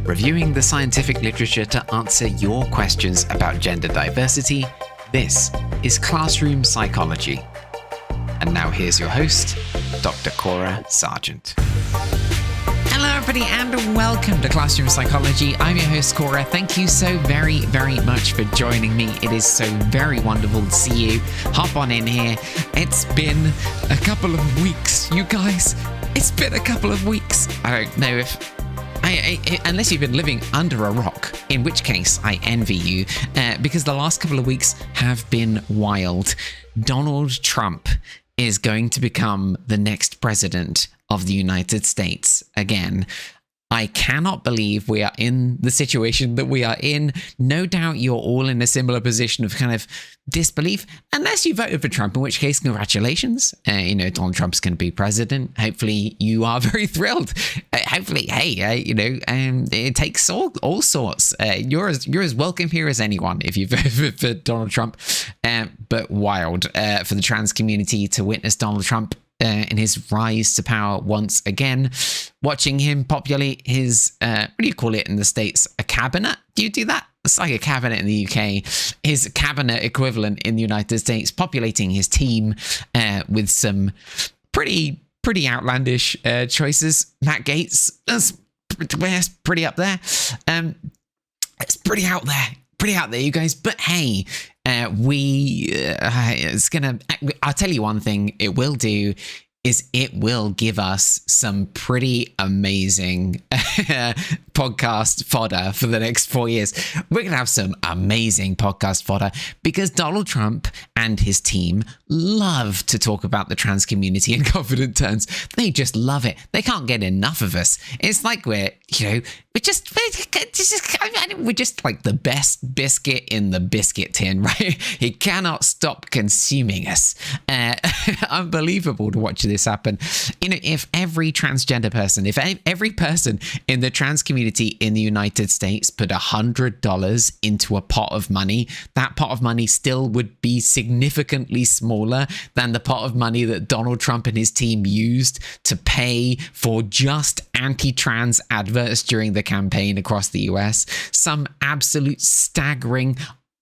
reviewing the scientific literature to answer your questions about gender diversity. This is Classroom Psychology. And now here's your host, Dr. Cora Sargent. Hello everybody and welcome to Classroom Psychology. I'm your host Cora. Thank you so very much for joining me. It is so very wonderful to see you. Hop on in here. It's been a couple of weeks, you guys. It's been a couple of weeks. I don't know if... unless you've been living under a rock, in which case I envy you, because the last couple of weeks have been wild. Donald Trump is going to become the next president of the United States again. I cannot believe we are in the situation that we are in. No doubt you're all in a similar position of kind of disbelief, unless you voted for Trump, in which case, congratulations. Donald Trump's going to be president. Hopefully you are very thrilled. Hopefully, it takes all sorts. You're as welcome here as anyone if you voted for Donald Trump. But wild for the trans community to witness Donald Trump in his rise to power once again, watching him populate his, what do you call it in the States? A cabinet? Do you do that? It's like a cabinet in the UK. His cabinet equivalent in the United States, populating his team with some pretty outlandish choices. Matt Gaetz, that's pretty up there. It's pretty out there, you guys. But hey, I'll tell you one thing it will do is it will give us some pretty amazing podcast fodder for the next 4 years. We're going to have some amazing podcast fodder because Donald Trump and his team love to talk about the trans community in confident terms. They just love it. They can't get enough of us. It's like we're just like the best biscuit in the biscuit tin, right? He cannot stop consuming us. Unbelievable to watch this happen. If every transgender person, if every person in the trans community in the United States put $100 into a pot of money, that pot of money still would be significantly smaller than the pot of money that Donald Trump and his team used to pay for just anti-trans adverts during the campaign across the US. Some absolute staggering,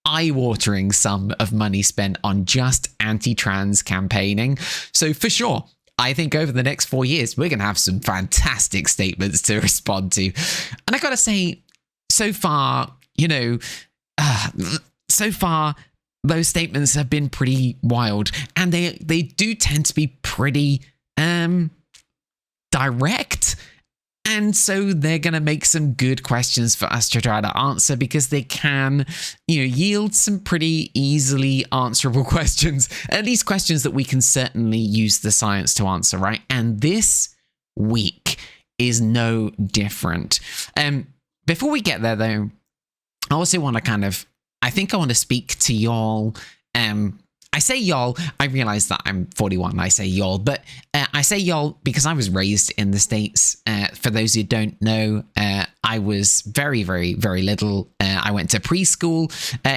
eye-watering sum of money spent on just anti-trans campaigning. So for sure, I think over the next 4 years, we're going to have some fantastic statements to respond to. And I got to say, so far, those statements have been pretty wild. And they do tend to be pretty direct. And so they're going to make some good questions for us to try to answer because they can, yield some pretty easily answerable questions, at least questions that we can certainly use the science to answer, right? And this week is no different. Before we get there, though, I also want to I want to speak to y'all. I say y'all, I realize that I'm 41, I say y'all, but I say y'all because I was raised in the States. For those who don't know, I was very little. I went to preschool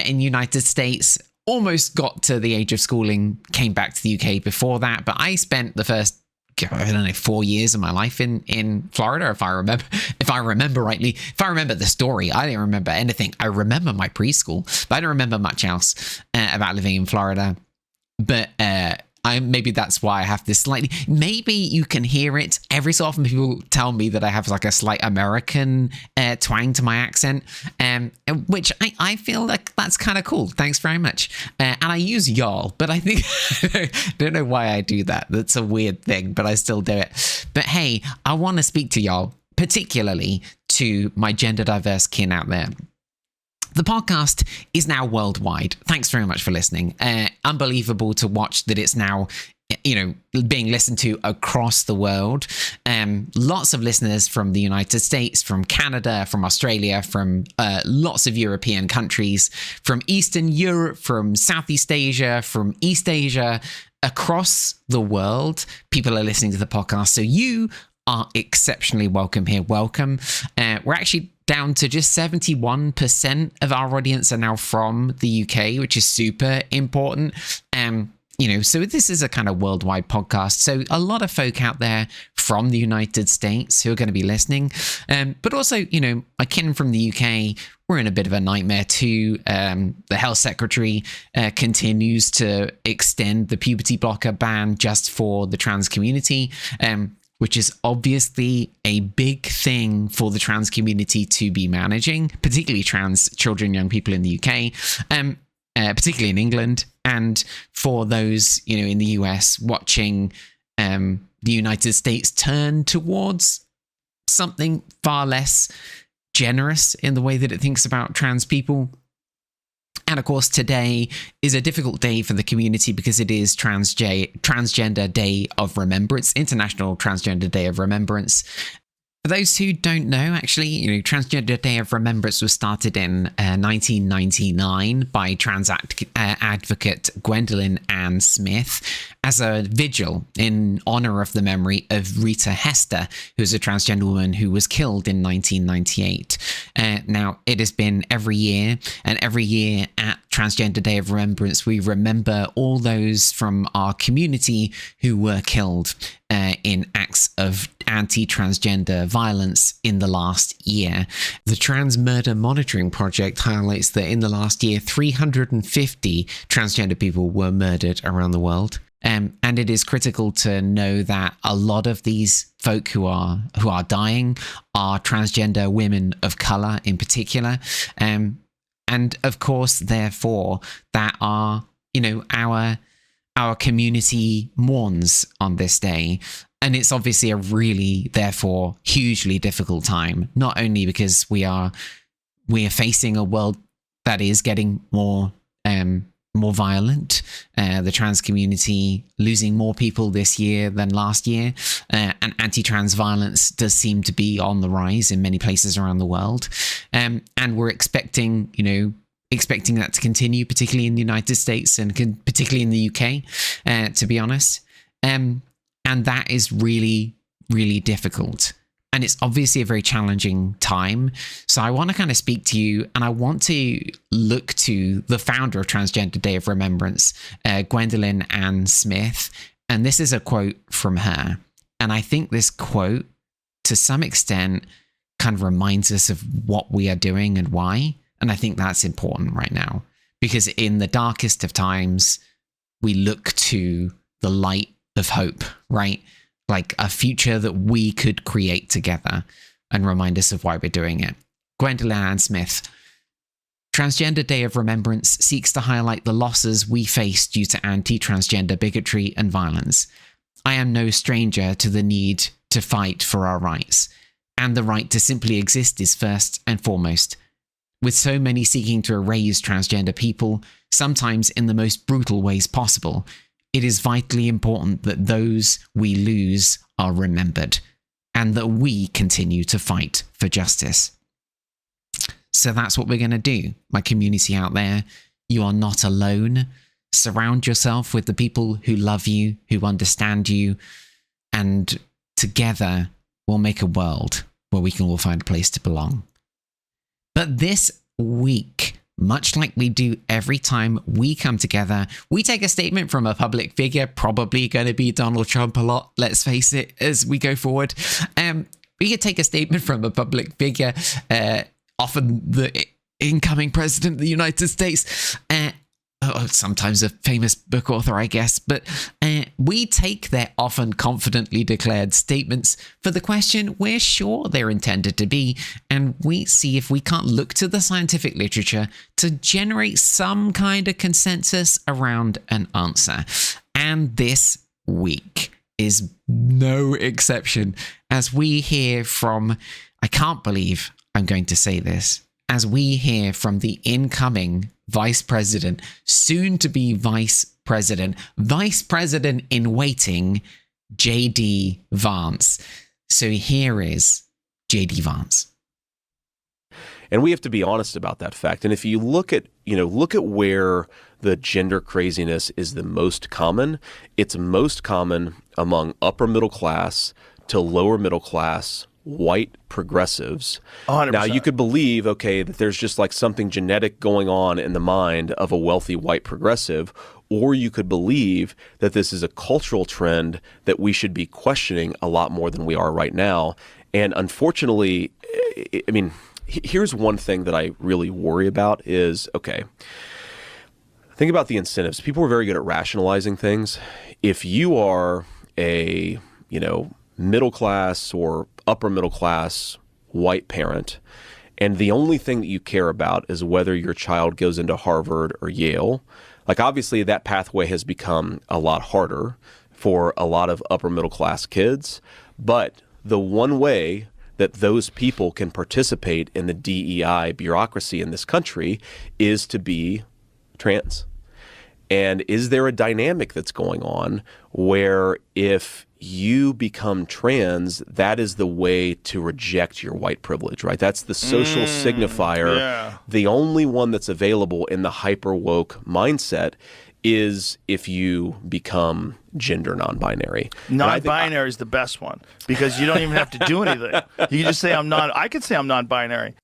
in the United States, almost got to the age of schooling, came back to the UK before that, but I spent the first 4 years of my life in Florida, if I remember rightly. If I remember the story, I didn't remember anything. I remember my preschool, but I don't remember much else about living in Florida. But maybe that's why I have this slightly, maybe you can hear it. Every so often people tell me that I have like a slight American twang to my accent, which I feel like that's kind of cool. Thanks very much. And I use y'all, but I think, I don't know why I do that. That's a weird thing, but I still do it. But hey, I want to speak to y'all, particularly to my gender diverse kin out there. The podcast is now worldwide. Thanks very much for listening. Unbelievable to watch that it's now, being listened to across the world. Lots of listeners from the United States, from Canada, from Australia, from lots of European countries, from Eastern Europe, from Southeast Asia, from East Asia, across the world. People are listening to the podcast. So you are exceptionally welcome here. Welcome. We're actually down to just 71% of our audience are now from the UK, which is super important. So this is a kind of worldwide podcast. So a lot of folk out there from the United States who are going to be listening. But also, my kin from the UK, we're in a bit of a nightmare too. The health secretary continues to extend the puberty blocker ban just for the trans community, which is obviously a big thing for the trans community to be managing, particularly trans children, young people in the UK. Particularly in England, and for those, in the US watching the United States turn towards something far less generous in the way that it thinks about trans people. And of course, today is a difficult day for the community because it is Transgender Day of Remembrance, International Transgender Day of Remembrance. For those who don't know, actually, Transgender Day of Remembrance was started in 1999 by trans advocate Gwendolyn Ann Smith as a vigil in honor of the memory of Rita Hester, who was a transgender woman who was killed in 1998. Now, it has been every year, and every year at Transgender Day of Remembrance, we remember all those from our community who were killed in acts of anti-transgender violence in the last year. The Trans Murder Monitoring Project highlights that in the last year, 350 transgender people were murdered around the world. And it is critical to know that a lot of these folk who are dying are transgender women of color in particular. And of course, therefore, that our community mourns on this day. And it's obviously a really, therefore, hugely difficult time, not only because we are facing a world that is getting more violent, the trans community losing more people this year than last year, and anti-trans violence does seem to be on the rise in many places around the world. And we're expecting that to continue, particularly in the United States and particularly in the UK, to be honest. And that is really, really difficult. And it's obviously a very challenging time. So I want to kind of speak to you, and I want to look to the founder of Transgender Day of Remembrance, Gwendolyn Ann Smith. And this is a quote from her. And I think this quote, to some extent, kind of reminds us of what we are doing and why. And I think that's important right now, because in the darkest of times, we look to the light of hope, right? Like a future that we could create together, and remind us of why we're doing it. Gwendolyn Ann Smith. Transgender Day of Remembrance seeks to highlight the losses we face due to anti-transgender bigotry and violence. I am no stranger to the need to fight for our rights, and the right to simply exist is first and foremost. With so many seeking to erase transgender people, sometimes in the most brutal ways possible, it is vitally important that those we lose are remembered, and that we continue to fight for justice. So that's what we're going to do. My community out there, you are not alone. Surround yourself with the people who love you, who understand you, and together we'll make a world where we can all find a place to belong. But this week, much like we do every time we come together, we take a statement from a public figure, probably going to be Donald Trump a lot, let's face it, as we go forward. We could take a statement from a public figure, often the incoming president of the United States, sometimes a famous book author, I guess, but we take their often confidently declared statements for the question we're sure they're intended to be, and we see if we can't look to the scientific literature to generate some kind of consensus around an answer. And this week is no exception, as we hear from, I can't believe I'm going to say this, as we hear from the incoming Vice President, soon to be Vice President in waiting, J.D. Vance. So here is J.D. Vance. And we have to be honest about that fact. And if you look at where the gender craziness is the most common, it's most common among upper middle class to lower middle class white progressives. 100%. Now, you could believe, okay, that there's just like something genetic going on in the mind of a wealthy white progressive, or you could believe that this is a cultural trend that we should be questioning a lot more than we are right now. And unfortunately, I mean, here's one thing that I really worry about is, okay, think about the incentives. People are very good at rationalizing things. If you are a, middle class or upper middle class white parent, and the only thing that you care about is whether your child goes into Harvard or Yale, like obviously that pathway has become a lot harder for a lot of upper middle class kids. But the one way that those people can participate in the DEI bureaucracy in this country is to be trans. And is there a dynamic that's going on where if you become trans, that is the way to reject your white privilege, right? That's the social signifier. Yeah. The only one that's available in the hyper woke mindset is if you become gender non-binary. Non-binary is the best one because you don't even have to do anything. You can just say I could say I'm non-binary.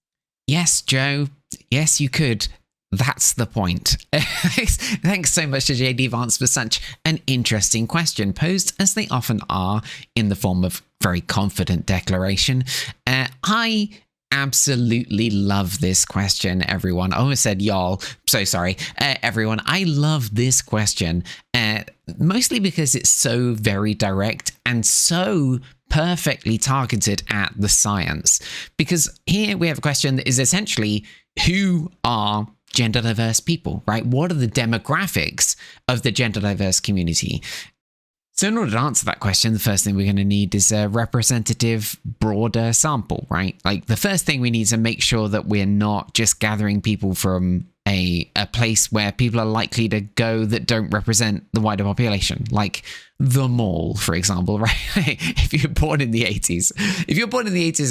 Yes, Joe. Yes, you could. That's the point. Thanks so much to JD Vance for such an interesting question, posed as they often are in the form of very confident declaration. I absolutely love this question, everyone. I almost said y'all. So sorry, everyone. I love this question, mostly because it's so very direct and so perfectly targeted at the science. Because here we have a question that is essentially, who are gender diverse people, right? What are the demographics of the gender diverse community? So in order to answer that question, the first thing we're going to need is a representative, broader sample, right? Like the first thing we need to make sure that we're not just gathering people from a place where people are likely to go that don't represent the wider population, like the mall, for example, right? If you're born in the 80s,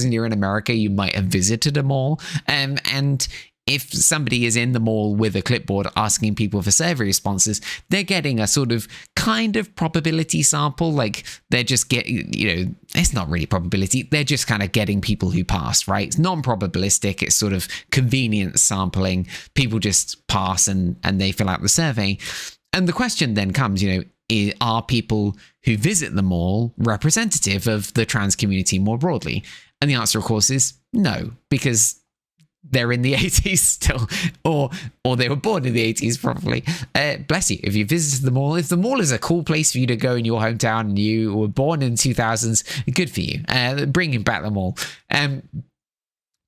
and you're in America, you might have visited a mall, and if somebody is in the mall with a clipboard asking people for survey responses, they're getting a sort of kind of probability sample. Like they're just it's not really probability. They're just kind of getting people who passed, right? It's non-probabilistic. It's sort of convenient sampling. People just pass and they fill out the survey. And the question then comes, are people who visit the mall representative of the trans community more broadly? And the answer, of course, is no, because they're in the 80s still, or they were born in the 80s probably. Bless you. If you visited the mall, if the mall is a cool place for you to go in your hometown and you were born in 2000s, good for you. Bringing back the mall. But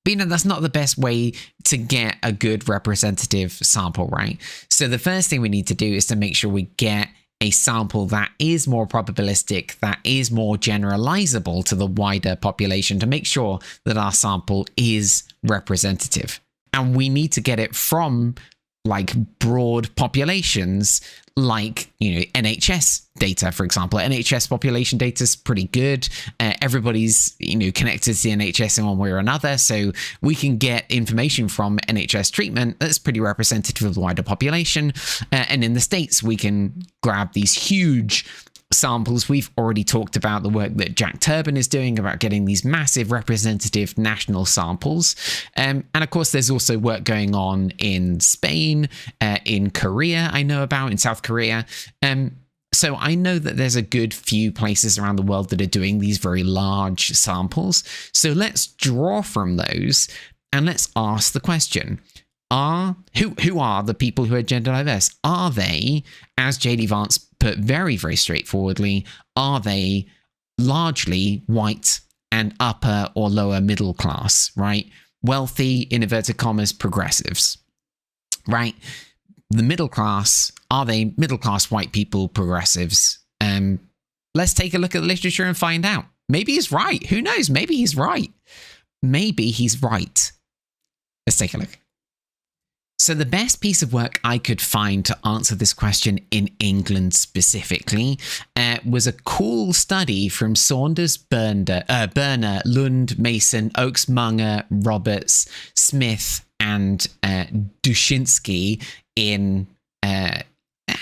that's not the best way to get a good representative sample, right? So the first thing we need to do is to make sure we get a sample that is more probabilistic, that is more generalizable to the wider population, to make sure that our sample is representative. And we need to get it from broad populations, NHS data, for example. NHS population data is pretty good. Everybody's, connected to the NHS in one way or another. So we can get information from NHS treatment that's pretty representative of the wider population. And in the States, we can grab these huge samples. We've already talked about the work that Jack Turban is doing about getting these massive representative national samples. And of course, there's also work going on in Spain, in Korea, I know about, in South Korea. So I know that there's a good few places around the world that are doing these very large samples. So let's draw from those and let's ask the question. Who are the people who are gender diverse? Are they, as JD Vance put very, very straightforwardly, are they largely white and upper or lower middle class, right? Wealthy, in inverted commas, progressives, right? The middle class, are they middle class white people, progressives? Let's take a look at the literature and find out. Maybe he's right. Who knows? Maybe he's right. Maybe he's right. Let's take a look. So the best piece of work I could find to answer this question in England specifically was a cool study from Saunders, Berner, Lund, Mason, Oakes, Munger, Roberts, Smith, and Dushinsky in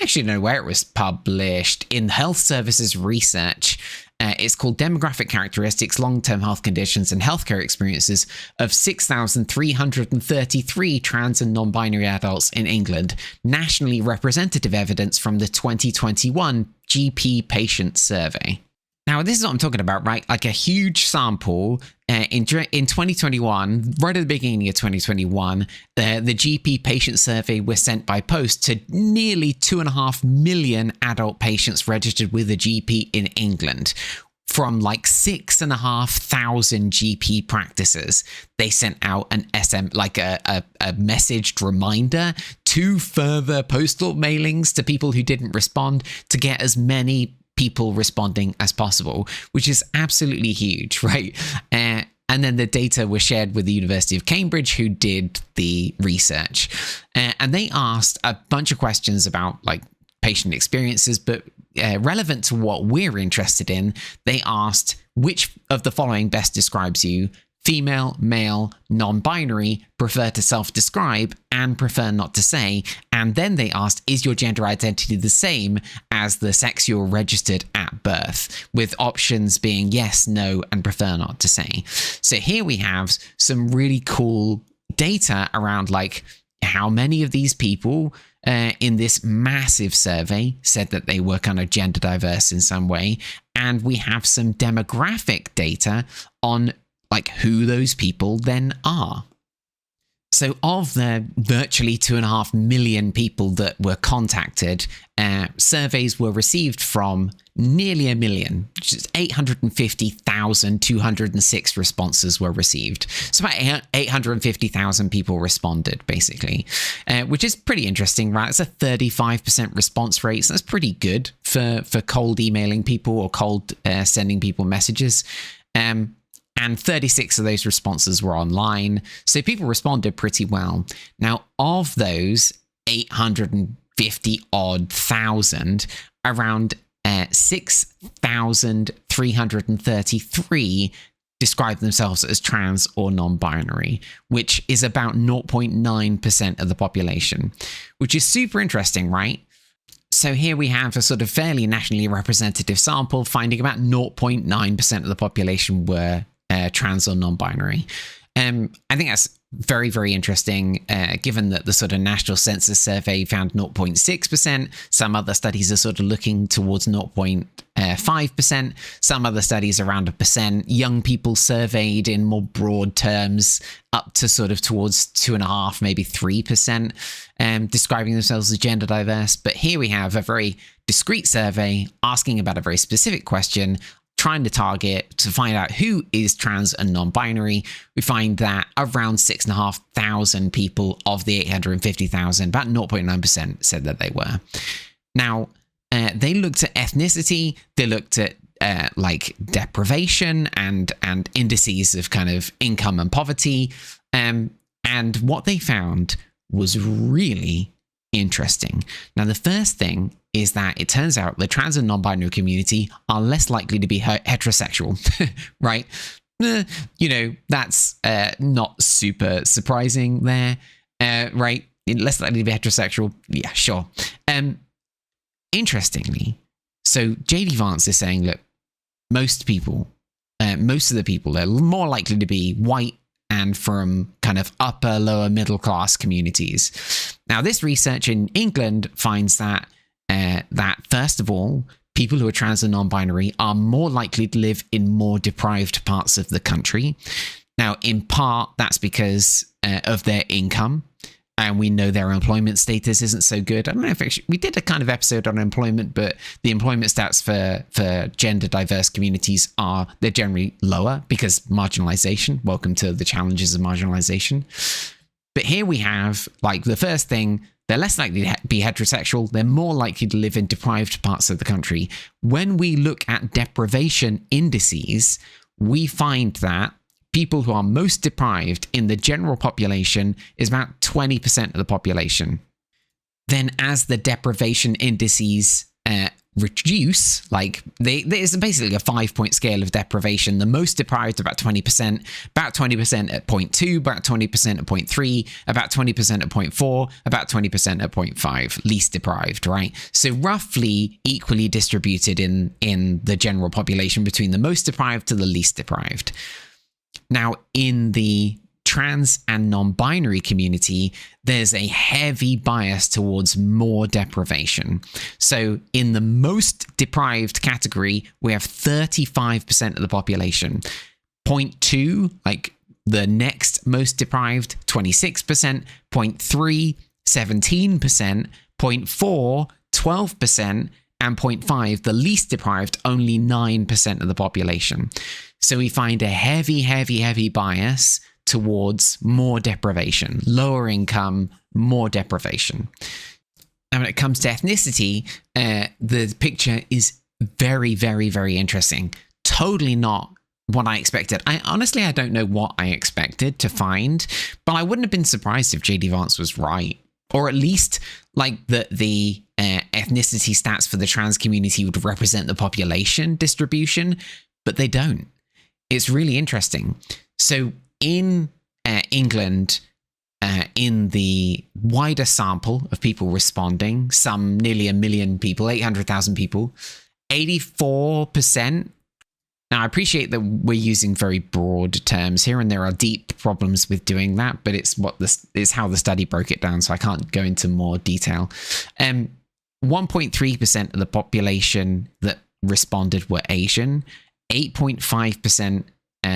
actually know where it was published, in Health Services Research. It's called Demographic Characteristics, Long-Term Health Conditions and Healthcare Experiences of 6,333 trans and non-binary adults in England. Nationally representative evidence from the 2021 GP Patient Survey. Now, this is what I'm talking about, right? Like a huge sample in 2021, right at the beginning of 2021, the GP patient survey was sent by post to nearly 2.5 million adult patients registered with a GP in England. From like 6,500 GP practices, they sent out an a messaged reminder, 2 further postal mailings to people who didn't respond to get as many people responding as possible, which is absolutely huge, right? And then the data was shared with the University of Cambridge, who did the research. And they asked a bunch of questions about like patient experiences, but relevant to what we're interested in, they asked which of the following best describes you: female, male, non-binary, prefer to self-describe, and prefer not to say. And then they asked, is your gender identity the same as the sex you're registered at birth? With options being yes, no, and prefer not to say. So here we have some really cool data around like how many of these people in this massive survey said that they were kind of gender diverse in some way. And we have some demographic data on like who those people then are. So of the virtually 2.5 million people that were contacted, surveys were received from nearly 1 million, which is 850,206 responses were received. So about 850,000 people responded, basically, which is pretty interesting, right? It's a 35% response rate. So that's pretty good for cold emailing people or cold sending people messages. And 36 of those responses were online. So people responded pretty well. Now, of those 850 odd thousand, around 6,333 describe themselves as trans or non-binary, which is about 0.9% of the population, which is super interesting, right? So here we have a sort of fairly nationally representative sample, finding about 0.9% of the population were trans or non-binary. I think that's very, very interesting, given that the sort of National Census Survey found 0.6%. Some other studies are sort of looking towards 0.5%. Some other studies around 1%. Young people surveyed in more broad terms up to sort of towards 2.5%, maybe 3%, describing themselves as gender diverse. But here we have a very discrete survey asking about a very specific question, trying to target to find out who is trans and non-binary. We find that around 6,500 people of the 850,000, about 0.9% said that they were. Now, they looked at ethnicity, they looked at like deprivation and indices of kind of income and poverty. And what they found was really interesting. Now, the first thing is that it turns out the trans and non-binary community are less likely to be heterosexual, right? You know, that's not super surprising there, right? Less likely to be heterosexual. Yeah, sure. Interestingly, so JD Vance is saying, look, most of the people are more likely to be white and from kind of upper, lower middle class communities. Now, this research in England finds that first of all, people who are trans and non-binary are more likely to live in more deprived parts of the country. Now, in part, that's because of their income. And we know their employment status isn't so good. I don't know if actually, we did a kind of episode on employment, but the employment stats for gender diverse communities they're generally lower because marginalization. Welcome to the challenges of marginalization. But here we have, like, the first thing, they're less likely to be heterosexual. They're more likely to live in deprived parts of the country. When we look at deprivation indices, we find that people who are most deprived in the general population is about 20% of the population. Then as the deprivation indices reduce, like there's basically a 5-point scale of deprivation. The most deprived about 20%, about 20% at 0.2, about 20% at 0.3, about 20% at 0.4, about 20% at 0.5, least deprived, right? So roughly equally distributed in the general population between the most deprived to the least deprived. Now, in the trans and non-binary community, there's a heavy bias towards more deprivation. So in the most deprived category, we have 35% of the population. 0.2, like the next most deprived, 26%, 0.3, 17%, 0.4, 12%, and 0.5, the least deprived, only 9% of the population. So we find a heavy bias towards more deprivation, lower income, more deprivation. And when it comes to ethnicity, the picture is very interesting. Totally not what I expected. I don't know what I expected to find, but I wouldn't have been surprised if JD Vance was right, or at least like the ethnicity stats for the trans community would represent the population distribution, but they don't. It's really interesting. So in England, in the wider sample of people responding, some nearly 1 million people, 800,000 people, 84%. Now, I appreciate that we're using very broad terms here, and there are deep problems with doing that, but it's how the study broke it down, so I can't go into more detail. 1.3% of the population that responded were Asian, 8.5%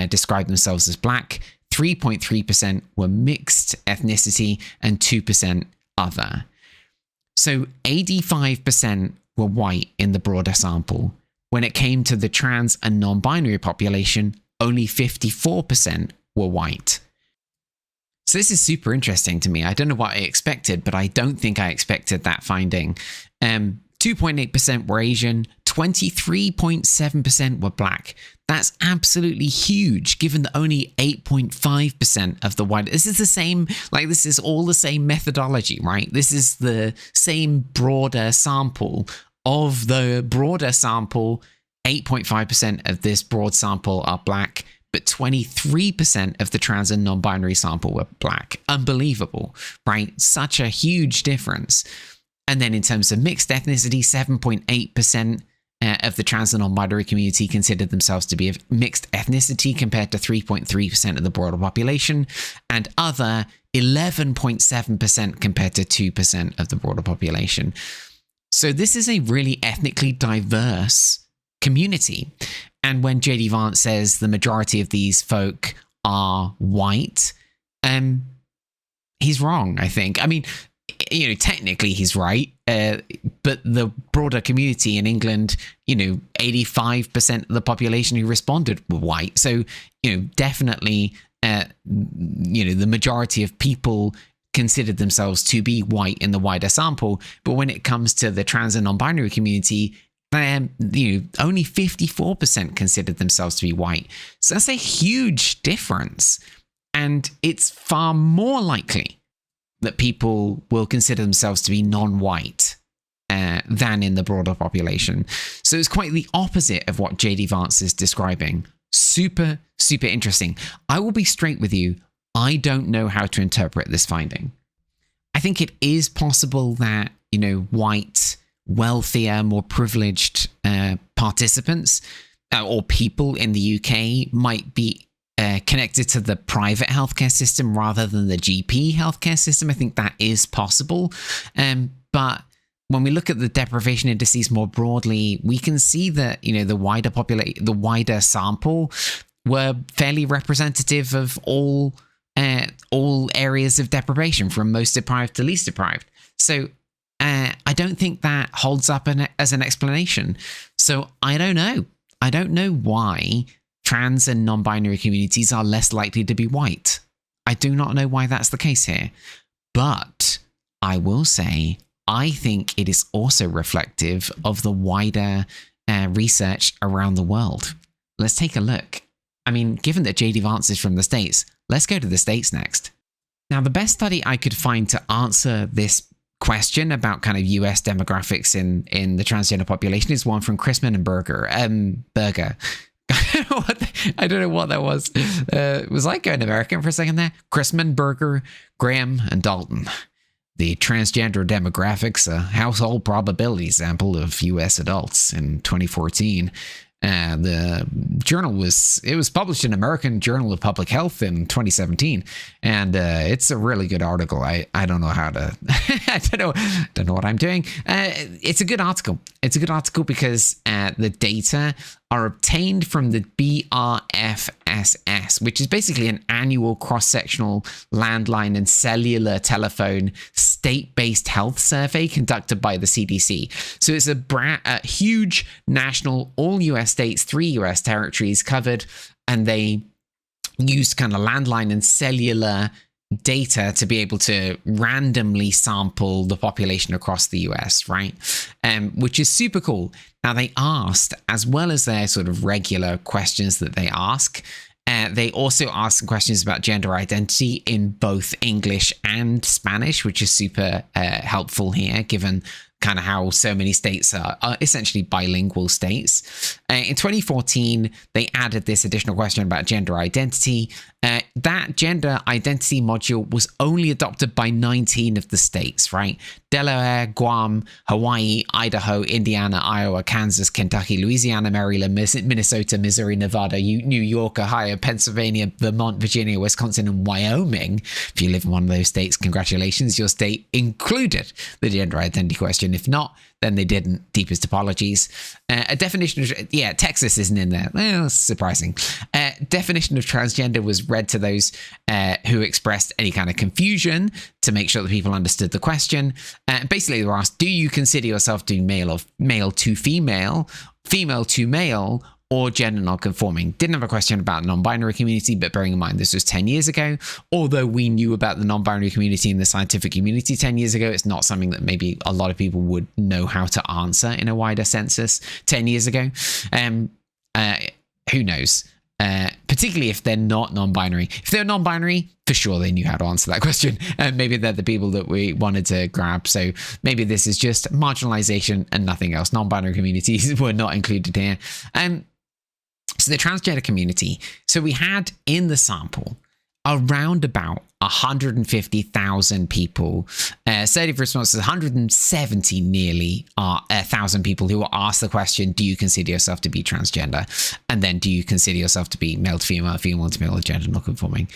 described themselves as Black, 3.3% were mixed ethnicity, and 2% other. So 85% were white in the broader sample. When it came to the trans and non-binary population, only 54% were white. So this is super interesting to me. I don't know what I expected, but I don't think I expected that finding. 2.8% were Asian, 23.7% were Black. That's absolutely huge, given that only 8.5% of the white... This is all the same methodology, right? This is the same broader sample. Of the broader sample, 8.5% of this broad sample are Black, but 23% of the trans and non-binary sample were Black. Unbelievable, right? Such a huge difference. And then in terms of mixed ethnicity, 7.8% of the trans and non-binary community considered themselves to be of mixed ethnicity compared to 3.3% of the broader population, and other 11.7% compared to 2% of the broader population. So this is a really ethnically diverse community. And when JD Vance says the majority of these folk are white, he's wrong, I think. I mean, technically he's right, but the broader community in England, 85% of the population who responded were white. So, definitely, the majority of people considered themselves to be white in the wider sample. But when it comes to the trans and non-binary community, only 54% considered themselves to be white. So that's a huge difference. And it's far more likely that people will consider themselves to be non-white than in the broader population. So it's quite the opposite of what JD Vance is describing. Super interesting. I will be straight with you. I don't know how to interpret this finding. I think it is possible that, white, wealthier, more privileged participants or people in the UK might be connected to the private healthcare system rather than the GP healthcare system. I think that is possible. But when we look at the deprivation indices more broadly, we can see that, the wider sample were fairly representative of all areas of deprivation, from most deprived to least deprived. So I don't think that holds up as an explanation. So I don't know. I don't know why trans and non-binary communities are less likely to be white. I do not know why that's the case here. But I will say, I think it is also reflective of the wider research around the world. Let's take a look. I mean, given that JD Vance is from the States, let's go to the States next. Now, the best study I could find to answer this question about kind of US demographics in the transgender population is one from Chrisman and Berger. I don't know what that was. Was I going American for a second there? Chrisman, Berger, Graham, and Dalton. The transgender demographics, a household probability sample of US adults in 2014. The journal was published in American Journal of Public Health in 2017, and it's a really good article. I don't know how to I don't know what I'm doing. It's a good article. It's a good article because the data are obtained from the BRFSS, which is basically an annual cross-sectional landline and cellular telephone state-based health survey conducted by the CDC. So it's a huge national, all US states, 3 US territories covered, and they used kind of landline and cellular data to be able to randomly sample the population across the US, right? Which is super cool. Now, they asked, as well as their sort of regular questions that they ask, they also asked some questions about gender identity in both English and Spanish, which is super helpful here, given kind of how so many states are essentially bilingual states. In 2014, they added this additional question about gender identity. That gender identity module was only adopted by 19 of the states, right? Delaware, Guam, Hawaii, Idaho, Indiana, Iowa, Kansas, Kentucky, Louisiana, Maryland, Minnesota, Missouri, Nevada, New York, Ohio, Pennsylvania, Vermont, Virginia, Wisconsin, and Wyoming. If you live in one of those states, congratulations, your state included the gender identity question. If not, then they didn't. Deepest apologies. A definition of, Texas isn't in there. Well, surprising. Definition of transgender was read to those who expressed any kind of confusion to make sure that people understood the question. Basically, they were asked, do you consider yourself to be male to female, female to male, or gender non-conforming? Didn't have a question about the non-binary community, but bearing in mind this was 10 years ago, although we knew about the non-binary community and the scientific community 10 years ago, it's not something that maybe a lot of people would know how to answer in a wider census 10 years ago. Who knows? Particularly if they're not non-binary. If they're non-binary, for sure they knew how to answer that question. Maybe they're the people that we wanted to grab. So maybe this is just marginalization and nothing else. Non-binary communities were not included here. So the transgender community. So we had in the sample around about 150,000 people. Survey responses, 170 nearly 1,000 people who were asked the question, do you consider yourself to be transgender? And then do you consider yourself to be male to female, female to male, or gender non-conforming?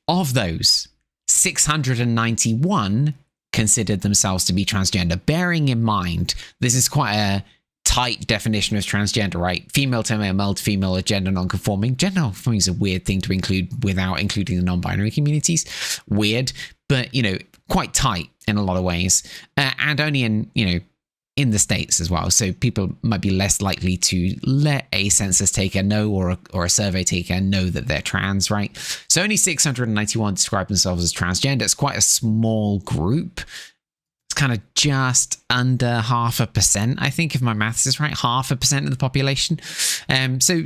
Of those, 691 considered themselves to be transgender. Bearing in mind, this is quite a tight definition of transgender, right? Female to male, male to female, or gender non-conforming. Gender non-conforming is a weird thing to include without including the non-binary communities. Weird, but, quite tight in a lot of ways. And only in the States as well. So people might be less likely to let a census taker know or a survey taker know that they're trans, right? So only 691 describe themselves as transgender. It's quite a small group. Kind of just under 0.5%, I think, if my maths is right, 0.5% of the population. So,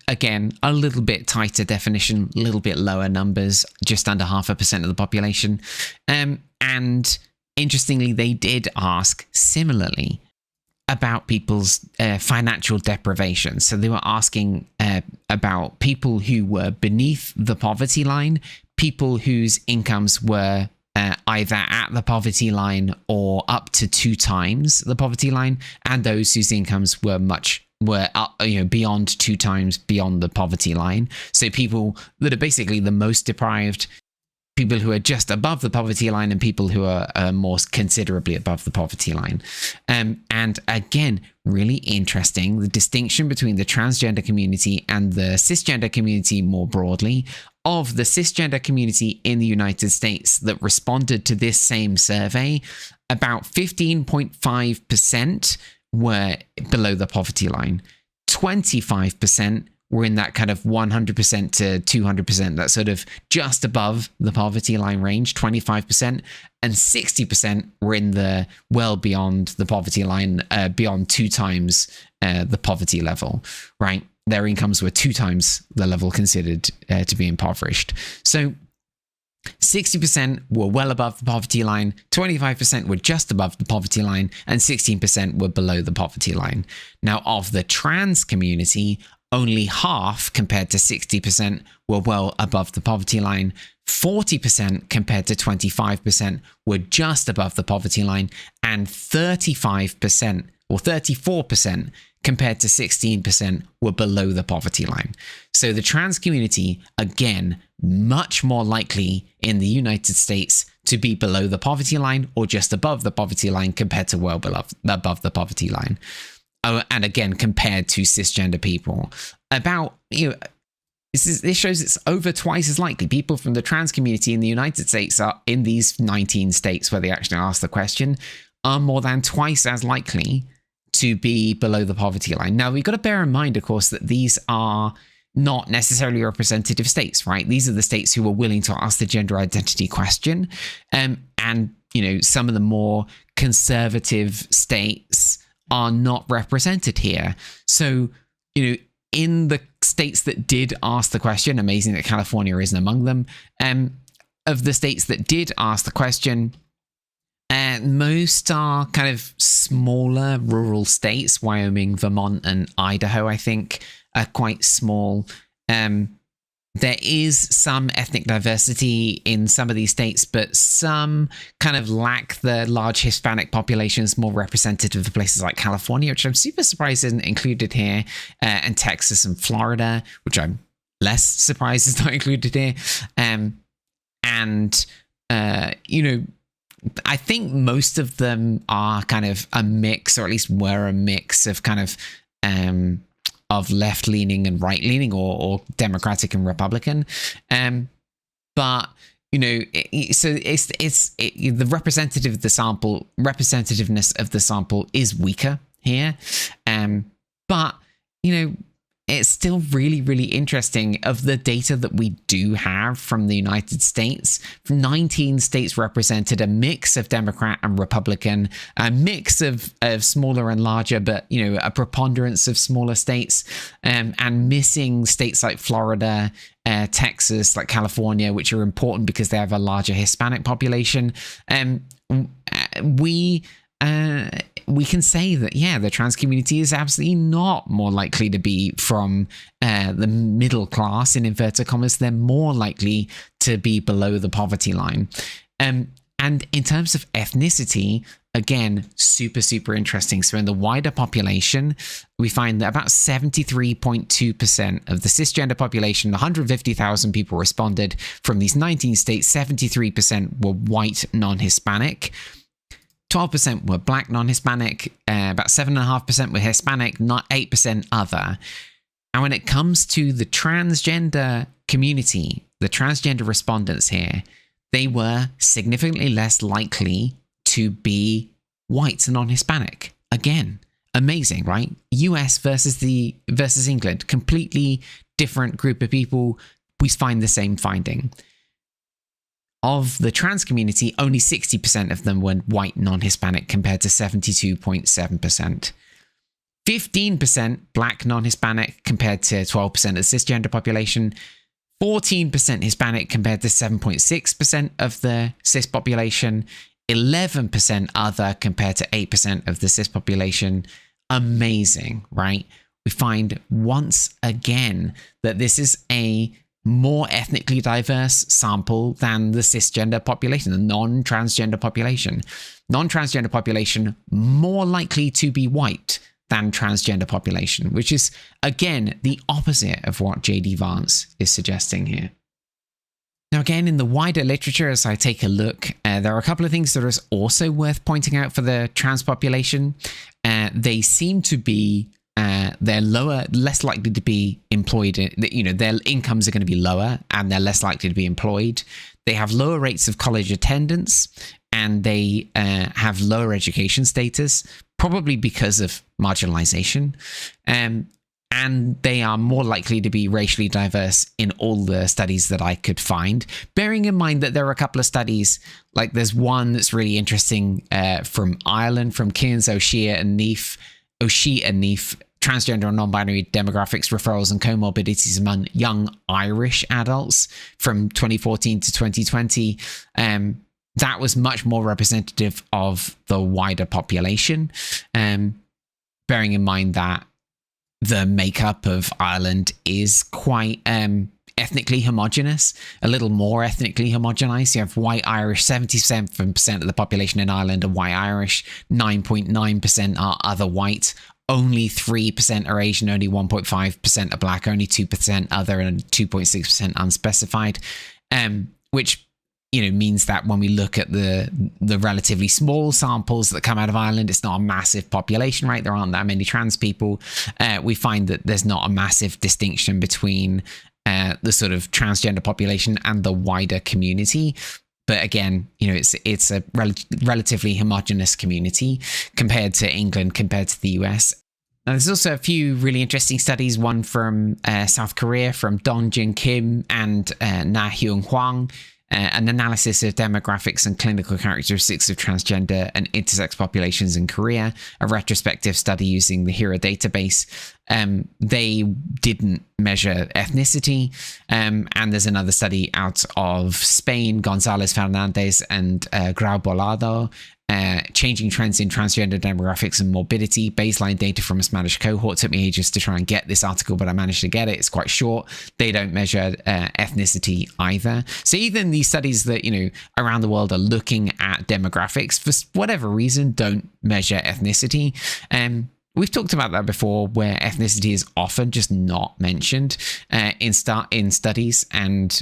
again, a little bit tighter definition, a little bit lower numbers, just under 0.5% of the population. And interestingly, they did ask similarly about people's financial deprivation. So they were asking about people who were beneath the poverty line, people whose incomes were either at the poverty line or up to 2 times the poverty line, and those whose incomes were beyond 2 times beyond the poverty line. So people that are basically the most deprived, people who are just above the poverty line, and people who are more considerably above the poverty line. And again, really interesting, the distinction between the transgender community and the cisgender community more broadly. Of the cisgender community in the United States that responded to this same survey, about 15.5% were below the poverty line. 25% were in that kind of 100% to 200%, that sort of just above the poverty line range, 25%, and 60% were in the well beyond the poverty line, beyond 2 times the poverty level, right? Their incomes were 2 times the level considered to be impoverished. So 60% were well above the poverty line, 25% were just above the poverty line, and 16% were below the poverty line. Now, of the trans community, only half, compared to 60%, were well above the poverty line. 40% compared to 25% were just above the poverty line, and 35% or 34% compared to 16% were below the poverty line. So the trans community, again, much more likely in the United States to be below the poverty line or just above the poverty line compared to well above the poverty line. Oh, and again, compared to cisgender people. About, this shows it's over twice as likely. People from the trans community in the United States are in these 19 states where they actually ask the question, are more than twice as likely to be below the poverty line. Now, we've got to bear in mind, of course, that these are not necessarily representative states, right? These are the states who are willing to ask the gender identity question. And, some of the more conservative states are not represented here. So, in the states that did ask the question, amazing that California isn't among them, of the states that did ask the question, most are kind of smaller rural states. Wyoming, Vermont, and Idaho, I think, are quite small. There is some ethnic diversity in some of these states, but some kind of lack the large Hispanic populations more representative of places like California, which I'm super surprised isn't included here, and Texas and Florida, which I'm less surprised is not included here. I think most of them are kind of a mix, or at least were a mix of kind of left-leaning and right-leaning, or Democratic and Republican. So the representativeness of the sample is weaker here. But it's still really, really interesting. Of the data that we do have from the United States, 19 states represented a mix of Democrat and Republican, a mix of smaller and larger, but, a preponderance of smaller states, and missing states like Florida, Texas, like California, which are important because they have a larger Hispanic population. We can say that, the trans community is absolutely not more likely to be from the middle class, in inverted commas. They're more likely to be below the poverty line. And in terms of ethnicity, again, super, super interesting. So in the wider population, we find that about 73.2% of the cisgender population, 150,000 people responded from these 19 states, 73% were white, non-Hispanic. 12% were black, non-Hispanic, about 7.5% were Hispanic, not 8% other. And when it comes to the transgender community, the transgender respondents here, they were significantly less likely to be white and non-Hispanic. Again, amazing, right? US versus England, completely different group of people. We find the same finding. Of the trans community, only 60% of them were white non-Hispanic compared to 72.7%. 15% black non-Hispanic compared to 12% of the cisgender population. 14% Hispanic compared to 7.6% of the cis population. 11% other compared to 8% of the cis population. Amazing, right? We find once again that this is a more ethnically diverse sample than the cisgender population, the non-transgender population. Non-transgender population more likely to be white than transgender population, which is, again, the opposite of what J.D. Vance is suggesting here. Now, again, in the wider literature, as I take a look, there are a couple of things that are also worth pointing out for the trans population. They seem to be they're less likely to be employed. Their incomes are going to be lower and they're less likely to be employed. They have lower rates of college attendance and they have lower education status, probably because of marginalization. And they are more likely to be racially diverse in all the studies that I could find, bearing in mind that there are a couple of studies, like there's one that's really interesting from Ireland, from Kearns, O'Shea and Neath, transgender and non-binary demographics, referrals, and comorbidities among young Irish adults from 2014 to 2020. That was much more representative of the wider population, bearing in mind that the makeup of Ireland is quite ethnically homogenous, a little more ethnically homogenized. You have white Irish, 77% of the population in Ireland are white Irish, 9.9% are other white, only 3% are Asian, only 1.5% are black, only 2% other, and 2.6% unspecified, which means that when we look at the relatively small samples that come out of Ireland, it's not a massive population, right? There aren't that many trans people. We find that there's not a massive distinction between the sort of transgender population and the wider community. But again, it's a relatively homogenous community compared to England, compared to the US. Now, there's also a few really interesting studies, one from South Korea, from Dongjin Kim and Na Hyung Hwang, an analysis of demographics and clinical characteristics of transgender and intersex populations in Korea, a retrospective study using the HERA database. They didn't measure ethnicity. And there's another study out of Spain, Gonzalez Fernandez and Grau Bolado, changing trends in transgender demographics and morbidity, baseline data from a Spanish cohort. Took me ages to try and get this article, but I managed to get it. It's quite short. They don't measure ethnicity either. So even these studies that, around the world are looking at demographics, for whatever reason, don't measure ethnicity. We've talked about that before, where ethnicity is often just not mentioned in studies, and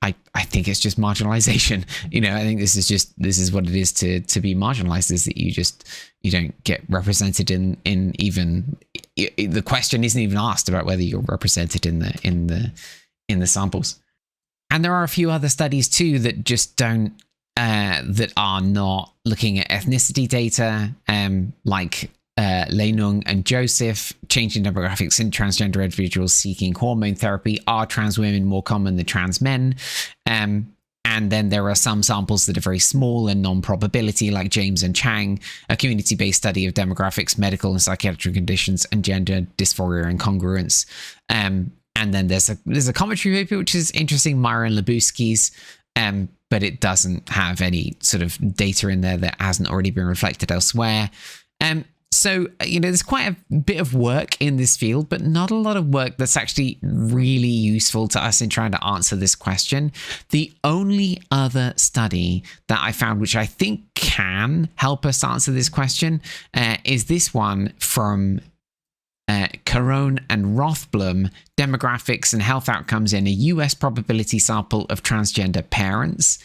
I think it's just marginalization. I think this is what it is to be marginalized, is that you don't get represented in even the question isn't even asked about whether you're represented in the samples. And there are a few other studies too that just don't that are not looking at ethnicity data, like Leinung and Joseph, changing demographics in transgender individuals seeking hormone therapy. Are trans women more common than trans men? And then there are some samples that are very small and non-probability, like James and Chang, a community-based study of demographics, medical and psychiatric conditions, and gender dysphoria and congruence. And then there's a commentary paper which is interesting, Myron Lebowski's, but it doesn't have any sort of data in there that hasn't already been reflected elsewhere. So, there's quite a bit of work in this field, but not a lot of work that's actually really useful to us in trying to answer this question. The only other study that I found, which I think can help us answer this question, is this one from Carone and Rothblum, Demographics and Health Outcomes in a US Probability Sample of Transgender Parents.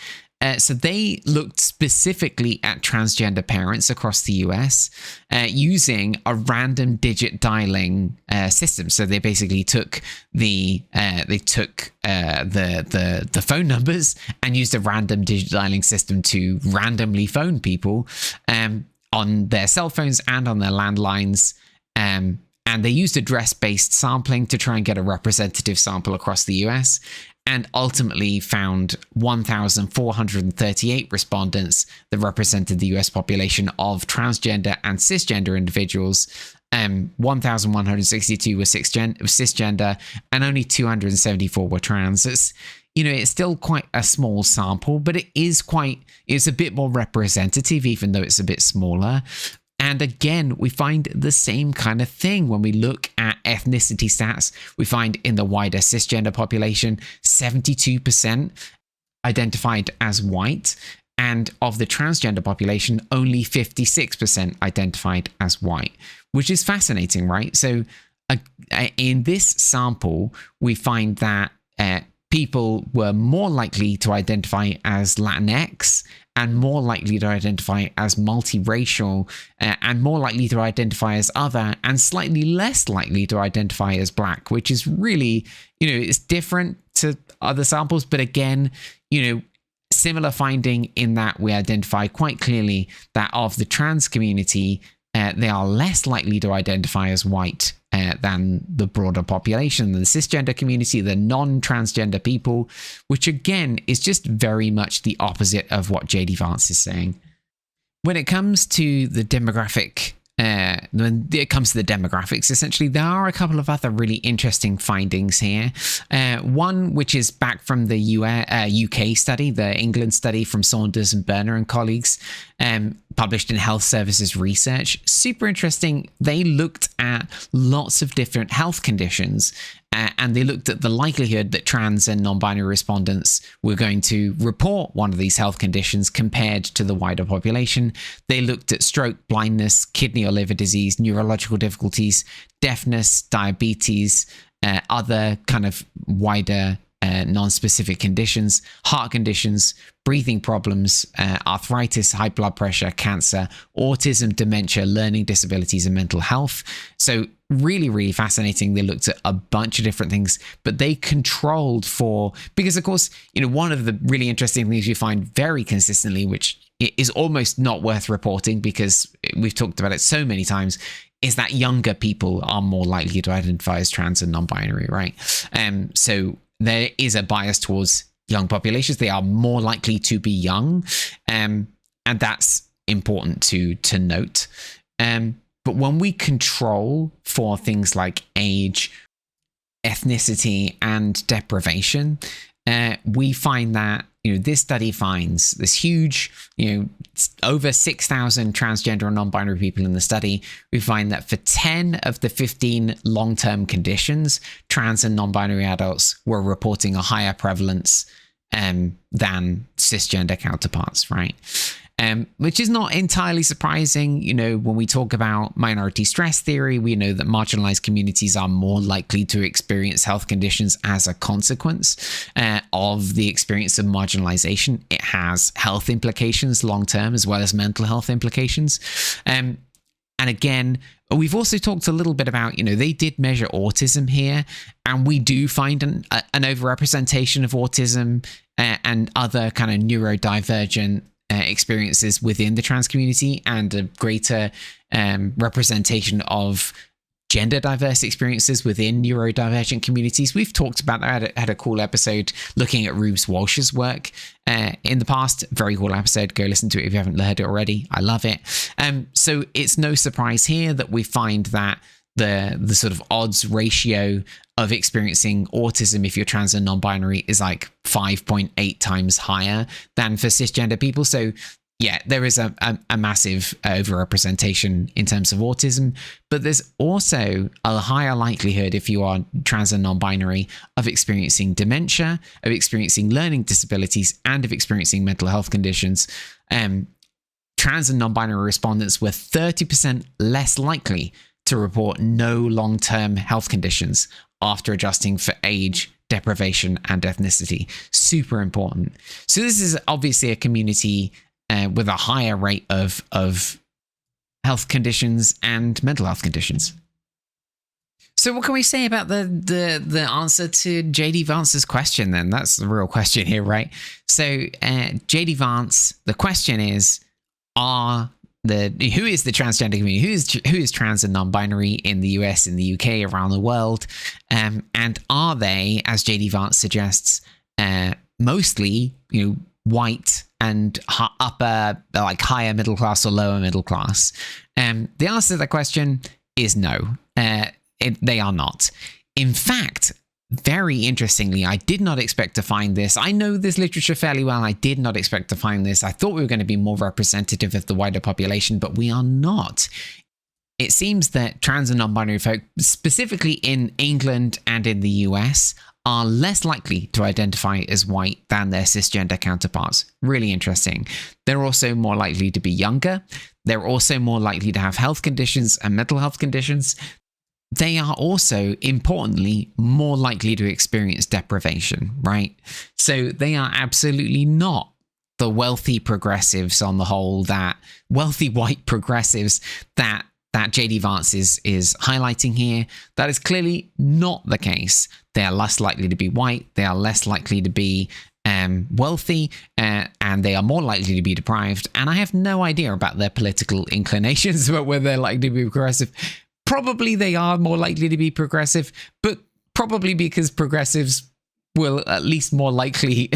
So they looked specifically at transgender parents across the US using a random digit dialing system. So they basically took the phone numbers and used a random digit dialing system to randomly phone people on their cell phones and on their landlines. And they used address-based sampling to try and get a representative sample across the US, and ultimately found 1,438 respondents that represented the US population of transgender and cisgender individuals. 1,162 were cisgender, and only 274 were trans. It's still quite a small sample, but it's a bit more representative, even though it's a bit smaller. And again, we find the same kind of thing when we look at ethnicity stats. We find in the wider cisgender population, 72% identified as white, and of the transgender population, only 56% identified as white, which is fascinating, right? So in this sample, we find that people were more likely to identify as Latinx, and more likely to identify as multiracial, and more likely to identify as other, and slightly less likely to identify as black, which is really, it's different to other samples. But again, similar finding in that we identify quite clearly that of the trans community, they are less likely to identify as white than the broader population, the cisgender community, the non-transgender people, which again is just very much the opposite of what JD Vance is saying. When it comes to the demographic when it comes to the demographics, essentially, there are a couple of other really interesting findings here. One, which is back from the UK study, the England study from Saunders and Berner and colleagues, published in Health Services Research. Super interesting. They looked at lots of different health conditions, and they looked at the likelihood that trans and non-binary respondents were going to report one of these health conditions compared to the wider population. They looked at stroke, blindness, kidney or liver disease, neurological difficulties, deafness, diabetes, other kind of wider non-specific conditions, heart conditions, breathing problems, arthritis, high blood pressure, cancer, autism, dementia, learning disabilities, and mental health. So really, really fascinating. They looked at a bunch of different things, but they controlled for, because of course, one of the really interesting things you find very consistently, which is almost not worth reporting because we've talked about it so many times, is that younger people are more likely to identify as trans and non-binary, right? So there is a bias towards young populations. They are more likely to be young, and that's important to note. But when we control for things like age, ethnicity, and deprivation, we find that this study finds this huge, over 6,000 transgender and non-binary people in the study. We find that for 10 of the 15 long-term conditions, trans and non-binary adults were reporting a higher prevalence than cisgender counterparts, right? Which is not entirely surprising. When we talk about minority stress theory, we know that marginalized communities are more likely to experience health conditions as a consequence of the experience of marginalization. It has health implications long-term as well as mental health implications. And again, we've also talked a little bit about, they did measure autism here, and we do find an overrepresentation of autism and other kind of neurodivergent experiences within the trans community, and a greater representation of gender diverse experiences within neurodivergent communities. We've talked about that. I had a cool episode looking at Rubes Walsh's work in the past. Very cool episode. Go listen to it if you haven't heard it already. I love it. So it's no surprise here that we find that the sort of odds ratio of experiencing autism if you're trans and non-binary is like 5.8 times higher than for cisgender people. So yeah, there is a massive overrepresentation in terms of autism, but there's also a higher likelihood if you are trans and non-binary of experiencing dementia, of experiencing learning disabilities, and of experiencing mental health conditions. Trans and non-binary respondents were 30% less likely to report no long-term health conditions after adjusting for age, deprivation, and ethnicity. Super important. So this is obviously a community with a higher rate of health conditions and mental health conditions. So what can we say about the answer to JD Vance's question then? That's the real question here, right? So JD Vance, the question is, who is the transgender community? Who is trans and non-binary in the US, in the UK, around the world? And are they, as JD Vance suggests, mostly white and upper, like higher middle class or lower middle class? The answer to that question is no. They are not. In fact, very interestingly, I did not expect to find this. I know this literature fairly well. I did not expect to find this. I thought we were going to be more representative of the wider population, but we are not. It seems that trans and non-binary folk, specifically in England and in the US, are less likely to identify as white than their cisgender counterparts. Really interesting. They're also more likely to be younger. They're also more likely to have health conditions and mental health conditions. They are also, importantly, more likely to experience deprivation, right? So they are absolutely not the wealthy progressives on the whole, that wealthy white progressives that JD Vance is highlighting here. That is clearly not the case. They are less likely to be white. They are less likely to be wealthy, and they are more likely to be deprived. And I have no idea about their political inclinations, about whether they're likely to be progressive. Probably they are more likely to be progressive, but probably because progressives will at least more likely,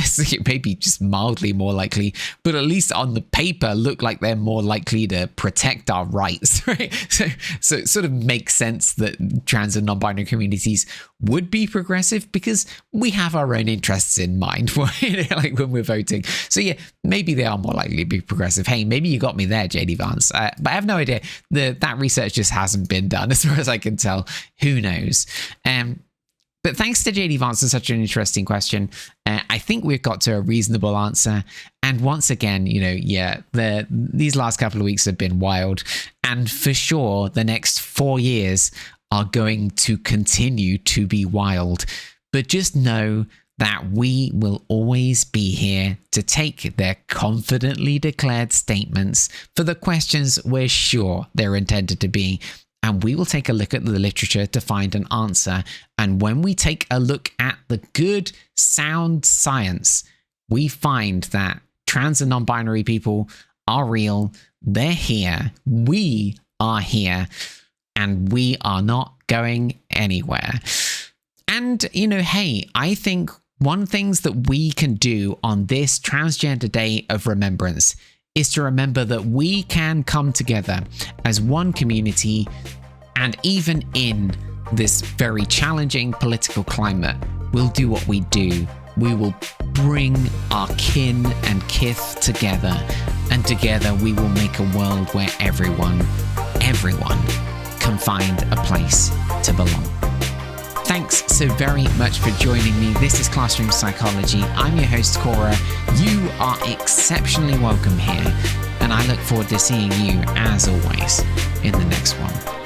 maybe just mildly more likely, but at least on the paper look like they're more likely to protect our rights, right? So it sort of makes sense that trans and non-binary communities would be progressive because we have our own interests in mind, like when we're voting. So yeah, maybe they are more likely to be progressive. Hey, maybe you got me there, JD Vance. But I have no idea. That research just hasn't been done as far as I can tell. Who knows? But thanks to JD Vance for such an interesting question. I think we've got to a reasonable answer. And once again, these last couple of weeks have been wild. And for sure, the next 4 years are going to continue to be wild. But just know that we will always be here to take their confidently declared statements for the questions we're sure they're intended to be. And we will take a look at the literature to find an answer. And when we take a look at the good, sound science, we find that trans and non-binary people are real. They're here. We are here. And we are not going anywhere. And, hey, I think one things that we can do on this Transgender Day of Remembrance is to remember that we can come together as one community, and even in this very challenging political climate, we'll do what we do. We will bring our kin and kith together, and together we will make a world where everyone can find a place to belong. Thanks so very much for joining me. This is Classroom Psychology. I'm your host, Cora. You are exceptionally welcome here, and I look forward to seeing you, as always, in the next one.